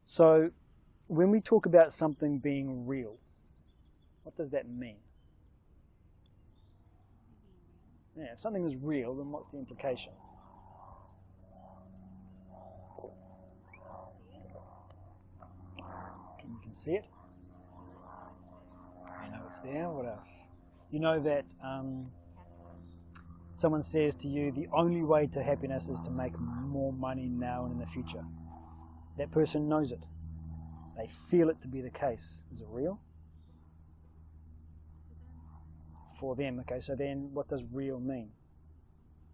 So when we talk about something being real, what does that mean? Yeah, if something is real, then what's the implication? You can see it. You know it's there. What else? You know that someone says to you, the only way to happiness is to make more money now and in the future. That person knows it. They feel it to be the case. Is it real? For them. Okay, so then what does real mean?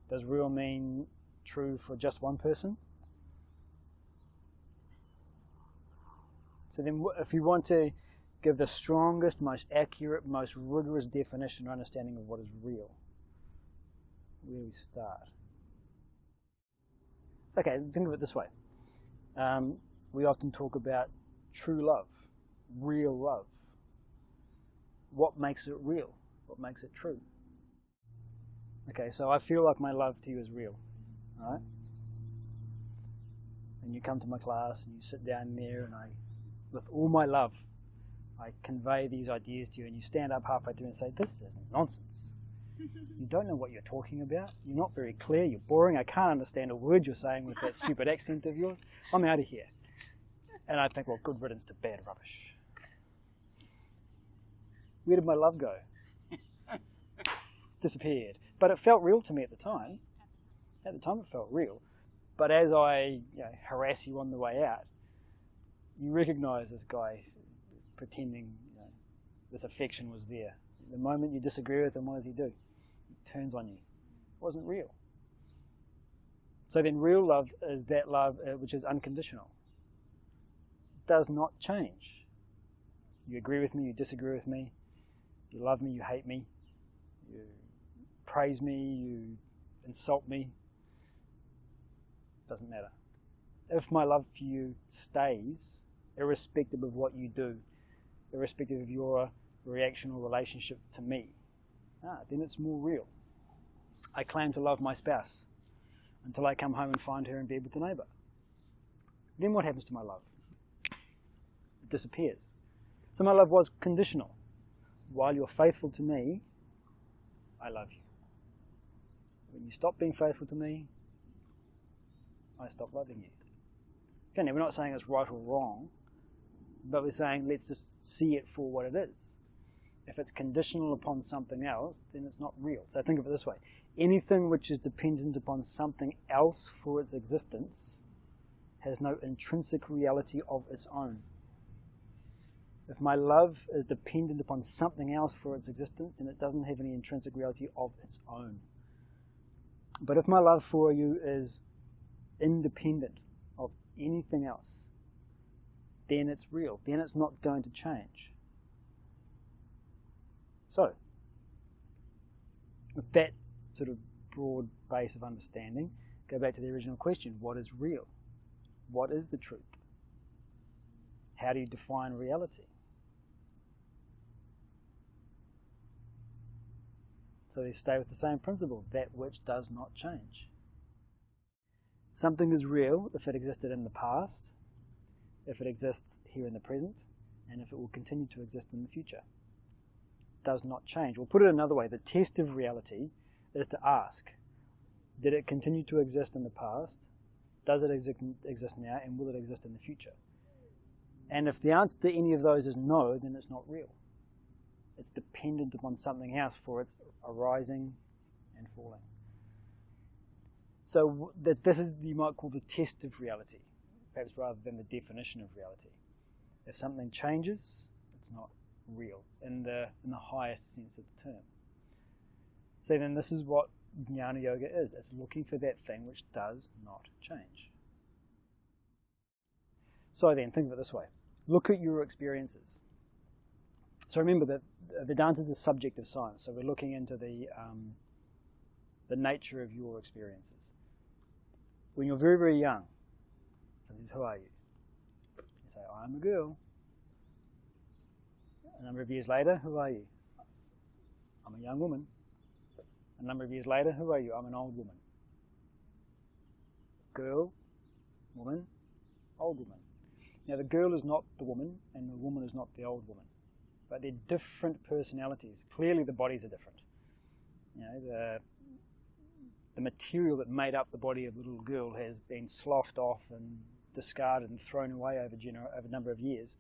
Does real mean true for just one person? So then if you want to give the strongest, most accurate, most rigorous definition or understanding of what is real, where do we start? Okay, think of it this way. We often talk about true love, real love. What makes it real? What makes it true? Okay, so I feel like my love to you is real, all right? And you come to my class and you sit down there and with all my love, I convey these ideas to you, and you stand up halfway through and say, this is nonsense. You don't know what you're talking about. You're not very clear. You're boring. I can't understand a word you're saying with that stupid accent of yours. I'm out of here. And I think, well, good riddance to bad rubbish. Where did my love go? Disappeared. But it felt real to me at the time. At the time it felt real. But as I harass you on the way out, you recognize this guy pretending this affection was there. The moment you disagree with him, what does he do? He turns on you. It wasn't real. So then real love is that love which is unconditional. It does not change. You agree with me, you disagree with me, you love me, you hate me, you praise me, you insult me. It doesn't matter. If my love for you stays, irrespective of what you do, irrespective of your reaction or relationship to me, then it's more real. I claim to love my spouse until I come home and find her in bed with the neighbour. Then what happens to my love? It disappears. So my love was conditional. While you're faithful to me, I love you. When you stop being faithful to me, I stop loving you. Okay, now we're not saying it's right or wrong, but we're saying let's just see it for what it is. If it's conditional upon something else, then it's not real. So think of it this way. Anything which is dependent upon something else for its existence has no intrinsic reality of its own. If my love is dependent upon something else for its existence, then it doesn't have any intrinsic reality of its own. But if my love for you is independent of anything else, then it's real. Then it's not going to change. So, with that sort of broad base of understanding, go back to the original question. What is real? What is the truth? How do you define reality? So they stay with the same principle, that which does not change. Something is real if it existed in the past, if it exists here in the present, and if it will continue to exist in the future. It does not change. We'll put it another way. The test of reality is to ask, did it continue to exist in the past? Does it exist now? And will it exist in the future? And if the answer to any of those is no, then it's not real. It's dependent upon something else for its arising and falling. So this is, you might call the test of reality, perhaps rather than the definition of reality. If something changes, it's not real in the highest sense of the term. So then this is what Jnana Yoga is. It's looking for that thing which does not change. So then, think of it this way. Look at your experiences. So remember that Vedanta is a subjective science, so we're looking into the nature of your experiences. When you're very, very young, sometimes, who are you? You say, I'm a girl. A number of years later, who are you? I'm a young woman. A number of years later, who are you? I'm an old woman. Girl, woman, old woman. Now, the girl is not the woman, and the woman is not the old woman. But they're different personalities. Clearly, the bodies are different. You know, the material that made up the body of the little girl has been sloughed off and discarded and thrown away over a number of years.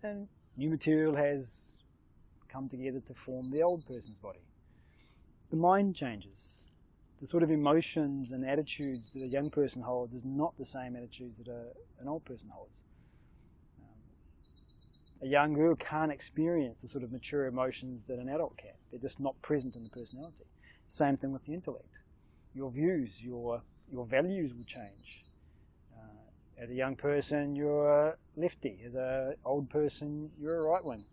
And new material has come together to form the old person's body. The mind changes. The sort of emotions and attitudes that a young person holds is not the same attitudes that an old person holds. A young girl can't experience the sort of mature emotions that an adult can. They're just not present in the personality. Same thing with the intellect. Your views, your values will change. As a young person, you're a lefty. As an old person, you're a right wing.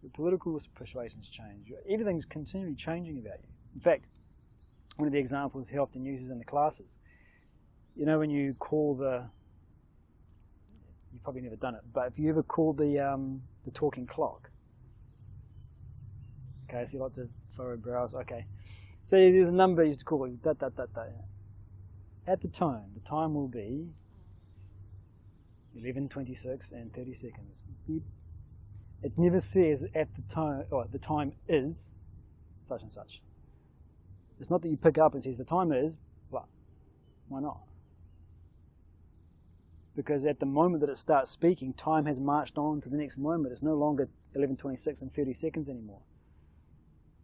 Your political persuasions change. Everything's continually changing about you. In fact, one of the examples he often uses in the classes, you know, when you call you've probably never done it, but if you ever call the talking clock, okay, I see lots of furrowed brows, okay. So there's a number you used to call it, da, da, da, da. At the time will be 11:26 and 30 seconds. It never says at the time, or the time is such and such. It's not that you pick up and says the time is, blah. Why not? Because at the moment that it starts speaking, time has marched on to the next moment. It's no longer 11:26 and 30 seconds anymore.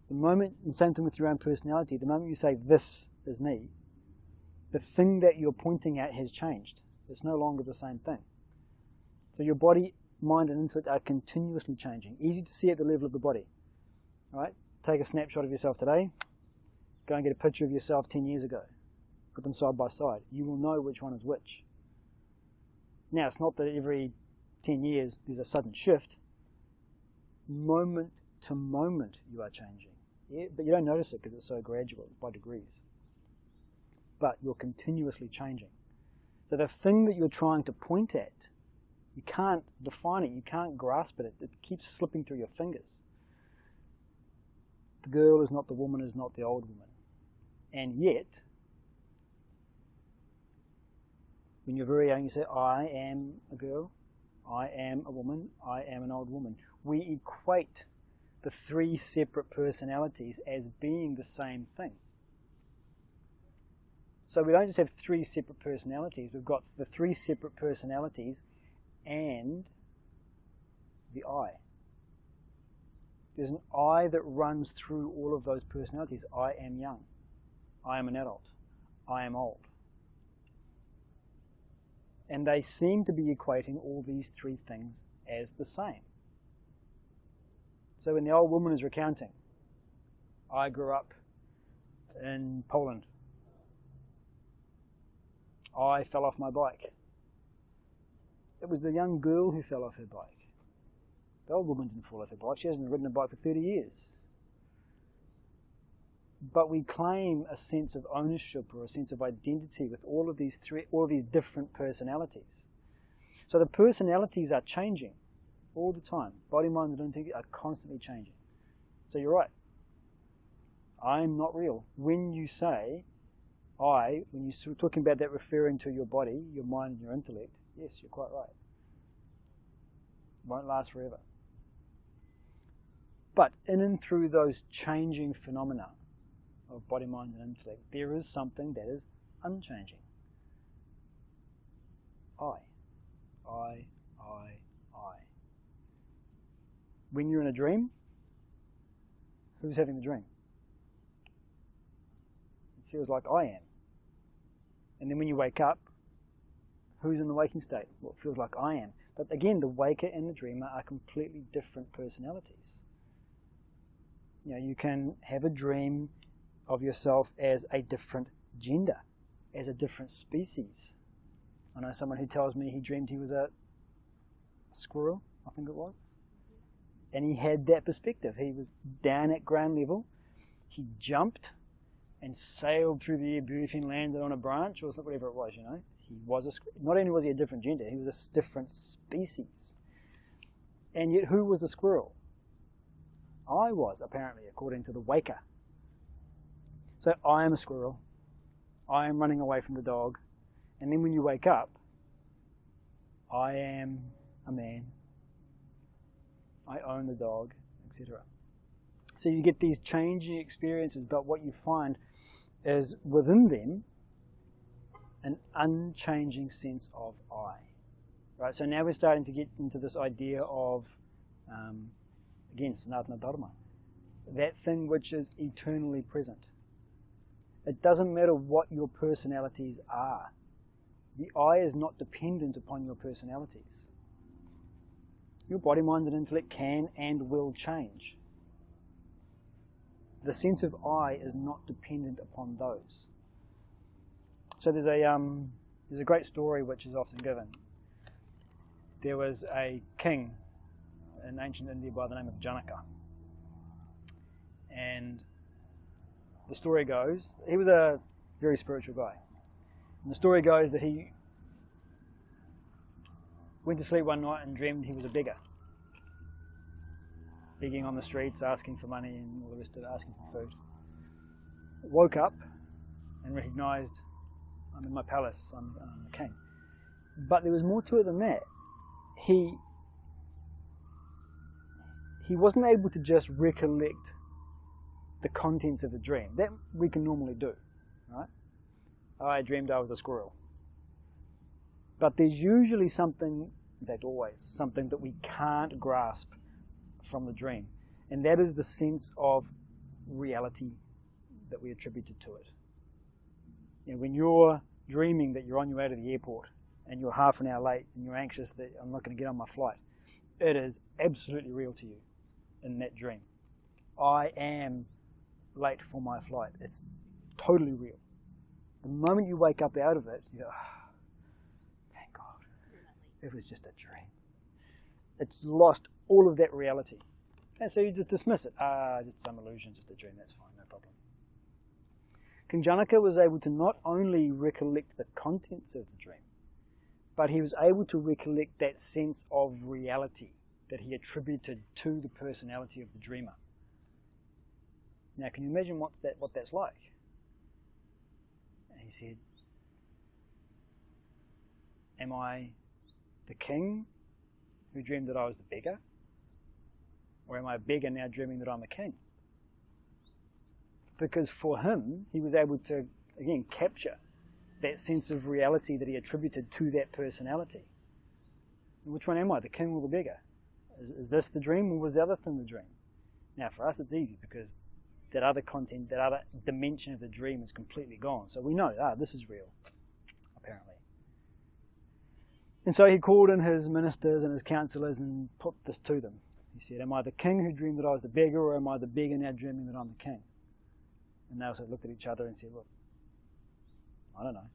The moment, and same thing with your own personality, the moment you say, this is me, the thing that you're pointing at has changed. It's no longer the same thing. So your body, mind, and intellect are continuously changing. Easy to see at the level of the body. All right? Take a snapshot of yourself today. Go and get a picture of yourself 10 years ago. Put them side by side. You will know which one is which. Now, it's not that every 10 years there's a sudden shift. Moment to moment you are changing. Yeah, but you don't notice it because it's so gradual, it's by degrees. But you're continuously changing. So the thing that you're trying to point at, you can't define it, you can't grasp it. It keeps slipping through your fingers. The girl is not the woman, is not the old woman. And yet, when you're very young, you say, I am a girl, I am a woman, I am an old woman. We equate the three separate personalities as being the same thing. So we don't just have three separate personalities, we've got the three separate personalities and the I. There's an I that runs through all of those personalities. I am young, I am an adult, I am old. And they seem to be equating all these three things as the same. So when the old woman is recounting, I grew up in Poland. I fell off my bike. It was the young girl who fell off her bike. The old woman didn't fall off her bike. She hasn't ridden a bike for 30 years. But we claim a sense of ownership or a sense of identity with all of these different personalities. So the personalities are changing all the time. Body, mind, and intellect are constantly changing. So you're right. I'm not real. When you say when you're talking about that referring to your body, your mind, and your intellect, yes, you're quite right. Won't last forever. But in and through those changing phenomena of body, mind, and intellect, there is something that is unchanging. I. When you're in a dream, who's having the dream? It feels like I am. And then when you wake up, who's in the waking state? Well, it feels like I am. But again, the waker and the dreamer are completely different personalities. You know, you can have a dream of yourself as a different gender, as a different species. I know someone who tells me he dreamed he was a squirrel, I think it was. And he had that perspective. He was down at ground level. He jumped and sailed through the air beautifully and landed on a branch or whatever it was, you know. He was not only was he a different gender, he was a different species. And yet who was the squirrel? I was, apparently, according to the waker. So I am a squirrel. I am running away from the dog. And then when you wake up, I am a man, I own the dog, etc. So you get these changing experiences, but what you find is within them an unchanging sense of I. Right? So now we're starting to get into this idea of, again, Sanatana Dharma, that thing which is eternally present. It doesn't matter what your personalities are. The I is not dependent upon your personalities. Your body, mind, and intellect can and will change. The sense of I is not dependent upon those. So there's a great story which is often given. There was a king in ancient India by the name of Janaka. And the story goes, he was a very spiritual guy. And the story goes that he went to sleep one night and dreamed he was a beggar. Begging on the streets, asking for money and all the rest of it, asking for food. Woke up and recognized, I'm in my palace, I'm the king. But there was more to it than that. He wasn't able to just recollect the contents of the dream. That we can normally do, right? I dreamed I was a squirrel. But there's usually something, in fact always, something that we can't grasp from the dream. And that is the sense of reality that we attributed to it. You know, when you're dreaming that you're on your way to the airport and you're half an hour late and you're anxious that I'm not going to get on my flight, it is absolutely real to you in that dream. I am late for my flight. It's totally real. The moment you wake up out of it, you go, oh, thank God, it was just a dream. It's lost all of that reality. And so you just dismiss it. Just some illusion, just a dream, that's fine, no problem. King Janaka was able to not only recollect the contents of the dream, but he was able to recollect that sense of reality that he attributed to the personality of the dreamer. Now, can you imagine what that's like? And he said, am I the king who dreamed that I was the beggar? Or am I a beggar now dreaming that I'm a king? Because for him, he was able to, again, capture that sense of reality that he attributed to that personality. Which one am I, the king or the beggar? Is this the dream, or was the other thing the dream? Now, for us, it's easy because that other content, that other dimension of the dream is completely gone. So we know, this is real, apparently. And so he called in his ministers and his counselors and put this to them. He said, am I the king who dreamed that I was the beggar, or am I the beggar now dreaming that I'm the king? And they also looked at each other and said, look, I don't know.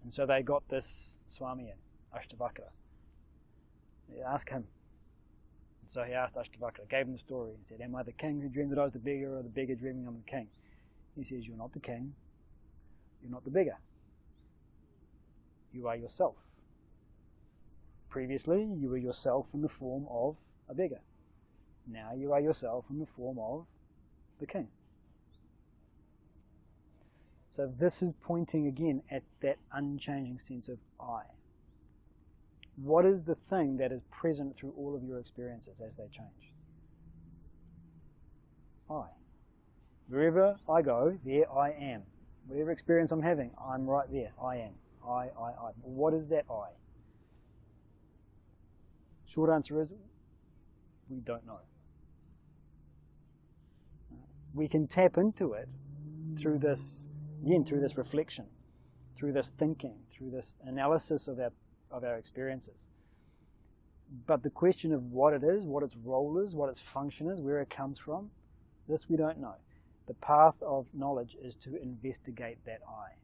And so they got this Swami in, Ashtavakra. They asked him. And so he asked Ashtavakra, gave him the story and said, am I the king who dreamed that I was the beggar, or the beggar dreaming I'm the king? He says, you're not the king, you're not the beggar. You are yourself. Previously, you were yourself in the form of a beggar. Now you are yourself in the form of the king. So this is pointing again at that unchanging sense of I. What is the thing that is present through all of your experiences as they change? I. Wherever I go, there I am. Whatever experience I'm having, I'm right there. I am. I. What is that I? Short answer is, we don't know. We can tap into it through this, again, through this reflection, through this thinking, through this analysis of our experiences. But the question of what it is, what its role is, what its function is, where it comes from, this we don't know. The path of knowledge is to investigate that I.